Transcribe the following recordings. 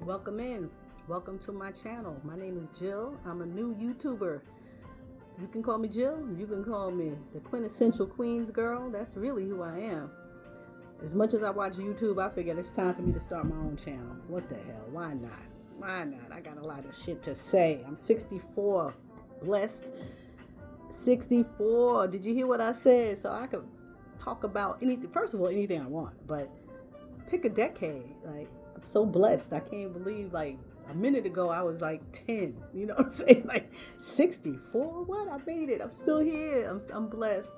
Welcome in. Welcome to my channel. My name is Jill. I'm a new YouTuber. You can call me Jill. You can call me the quintessential Queens girl. That's really who I am. As much as I watch YouTube, I figured it's time for me to start my own channel. What the hell? Why not? Why not? I got a lot of shit to say. I'm 64. Blessed. 64. Did you hear what I said? So I could talk about anything. First of all, anything I want. But pick a decade. I'm so blessed. I can't believe, a minute ago I was like 10. You know what I'm saying? Like 64. What? I made it. I'm still here. I'm blessed.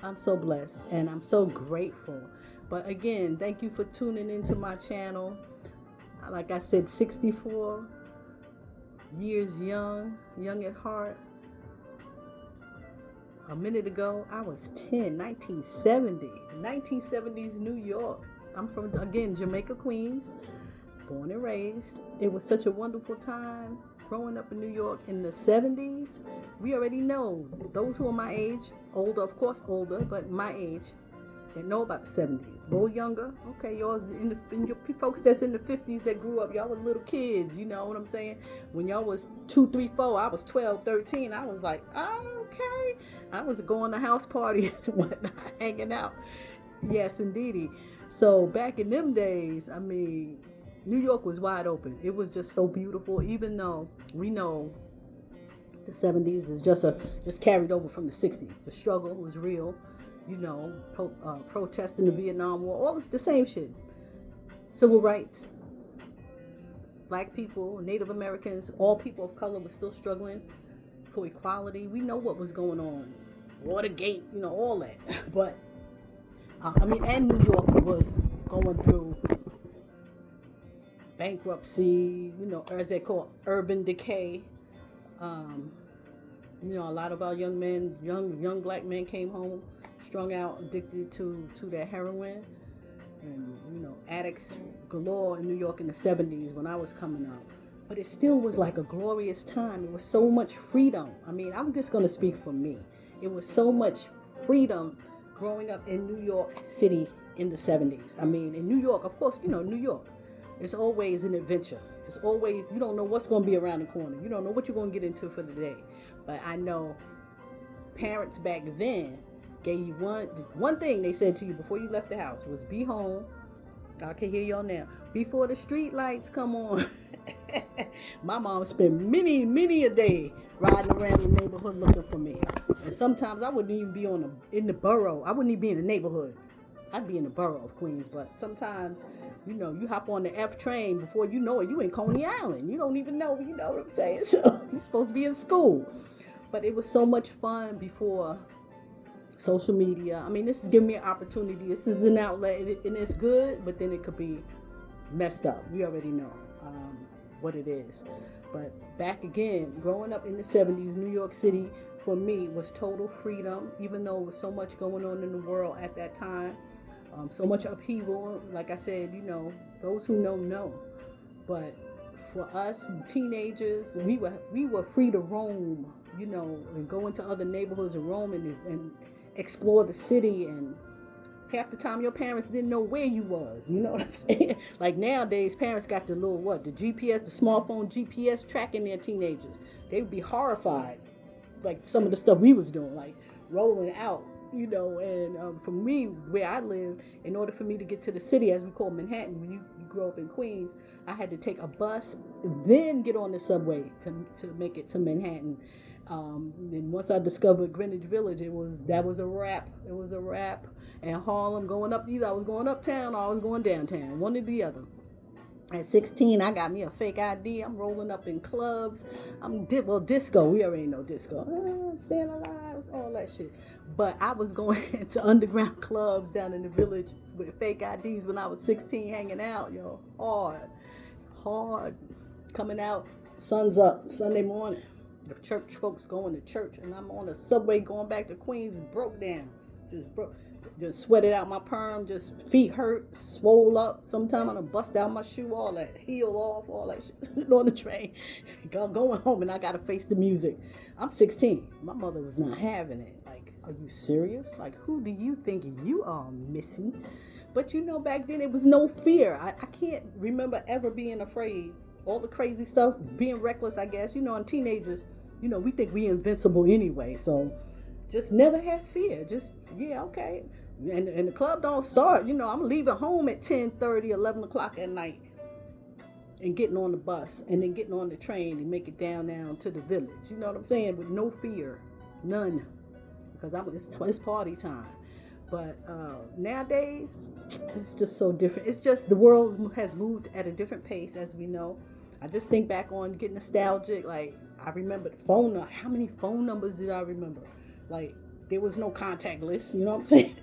I'm so blessed and I'm so grateful. But again, thank you for tuning into my channel. Like I said, 64 years young at heart. A minute ago, I was 10, 1970. 1970's New York. I'm from, again, Jamaica, Queens, born and raised. It was such a wonderful time growing up in New York in the 70s. We already know, those who are my age, older, of course older, but my age, they know about the 70s. A little younger, okay, y'all, in your folks that's in the 50s that grew up, y'all were little kids, you know what I'm saying? When y'all was 2, 3, 4, I was 12, 13, I was like, oh, okay. I was going to house parties and whatnot, hanging out. Yes, indeedy. So back in them days, I mean, New York was wide open. It was just so beautiful, even though we know the 70s is just carried over from the 60s. The struggle was real, you know, protesting the Vietnam War, all the same shit. Civil rights, black people, Native Americans, all people of color were still struggling for equality. We know what was going on. Watergate, you know, all that. But, and New York was going through bankruptcy, you know, as they call urban decay. You know, a lot of our young men, young black men came home strung out, addicted to their heroin, and you know, addicts galore in New York in the 70s when I was coming up. But it still was like a glorious time. It was so much freedom. I mean, I'm just going to speak for me. It was so much freedom growing up in New York City in the 70s. I mean, in New York, of course, you know, New York, it's always an adventure. It's always, you don't know what's going to be around the corner. You don't know what you're going to get into for the day. But I know parents back then gave you one thing they said to you before you left the house was be home. I can hear y'all now. Before the street lights come on. My mom spent many a day riding around the neighborhood looking for me. And sometimes I wouldn't even be in the borough. I wouldn't even be in the neighborhood. I'd be in the borough of Queens. But sometimes, you know, you hop on the F train, before you know it, you in Coney Island. You don't even know, you know what I'm saying? So you're supposed to be in school. But it was so much fun before social media. I mean, this is giving me an opportunity. This is an outlet, and it's good, but then it could be messed up. We already know what it is. But back again, growing up in the 70s, New York City, for me, was total freedom, even though there was so much going on in the world at that time. So much upheaval. Like I said, you know, those who know. But for us teenagers, we were free to roam, you know, and go into other neighborhoods and roam and explore the city. And half the time your parents didn't know where you was, you know what I'm saying? Like nowadays, parents got the the GPS, the smartphone GPS tracking their teenagers. They would be horrified, like some of the stuff we was doing, like rolling out, you know. And for me, where I live, in order for me to get to the city, as we call Manhattan, when you grow up in Queens, I had to take a bus, then get on the subway to make it to Manhattan. And once I discovered Greenwich Village, that was a wrap. It was a wrap. And Harlem, going up, either I was going uptown or I was going downtown, one or the other. At 16, I got me a fake ID. I'm rolling up in clubs. Disco. We already know disco. Staying alive, all that shit. But I was going into underground clubs down in the village with fake IDs when I was 16, hanging out, yo. Hard. Coming out, sun's up, Sunday morning. The church folks going to church, and I'm on the subway going back to Queens, broke down. Just sweated out my perm, just feet hurt, swole up. Sometime I done bust out my shoe, all that, heel off, all that shit. On the train, going home, and I gotta face the music. I'm 16. My mother was not having it. Like, are you serious? Like, who do you think you are, Missy? But back then it was no fear. I can't remember ever being afraid. All the crazy stuff, being reckless, I guess. And teenagers, we think we invincible anyway. So just never had fear. Just, yeah, okay. And the club don't start. I'm leaving home at 10:30, 11 o'clock at night and getting on the bus and then getting on the train and make it down to the village. You know what I'm saying? With no fear. None. Because it's party time. But nowadays, it's just so different. It's just the world has moved at a different pace, as we know. I just think back on getting nostalgic. Like, I remember the phone. How many phone numbers did I remember? Like, there was no contact list. You know what I'm saying?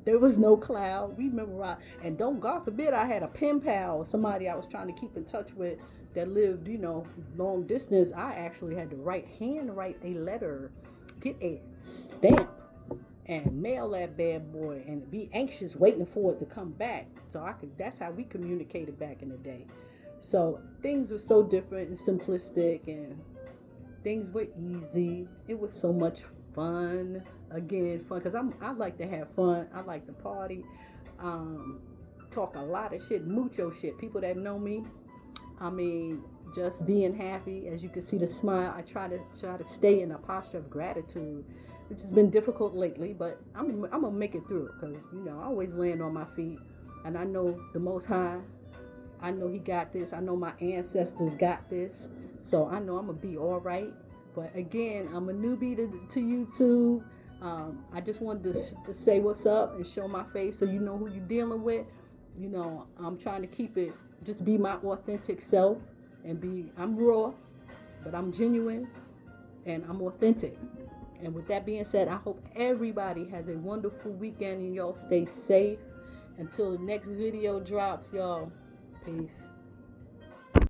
There was no cloud. We remember, and God forbid, I had a pen pal or somebody I was trying to keep in touch with that lived, long distance. I actually had to handwrite a letter, get a stamp, and mail that bad boy and be anxious waiting for it to come back. That's how we communicated back in the day. So things were so different and simplistic, and things were easy. It was so much fun. Again, fun, because I like to have fun. I like to party, talk a lot of shit, mucho shit. People that know me, just being happy. As you can see the smile, I try to stay in a posture of gratitude, which has been difficult lately, but I'm gonna make it through, because I always land on my feet, and I know the Most High. I know He got this. I know my ancestors got this, so I know I'm gonna be all right. But again, I'm a newbie to YouTube. I just wanted to say what's up and show my face so you know who you're dealing with. I'm trying to keep it, just be my authentic self, and I'm raw, but I'm genuine and I'm authentic. And with that being said, I hope everybody has a wonderful weekend and y'all stay safe. Until the next video drops, y'all. Peace.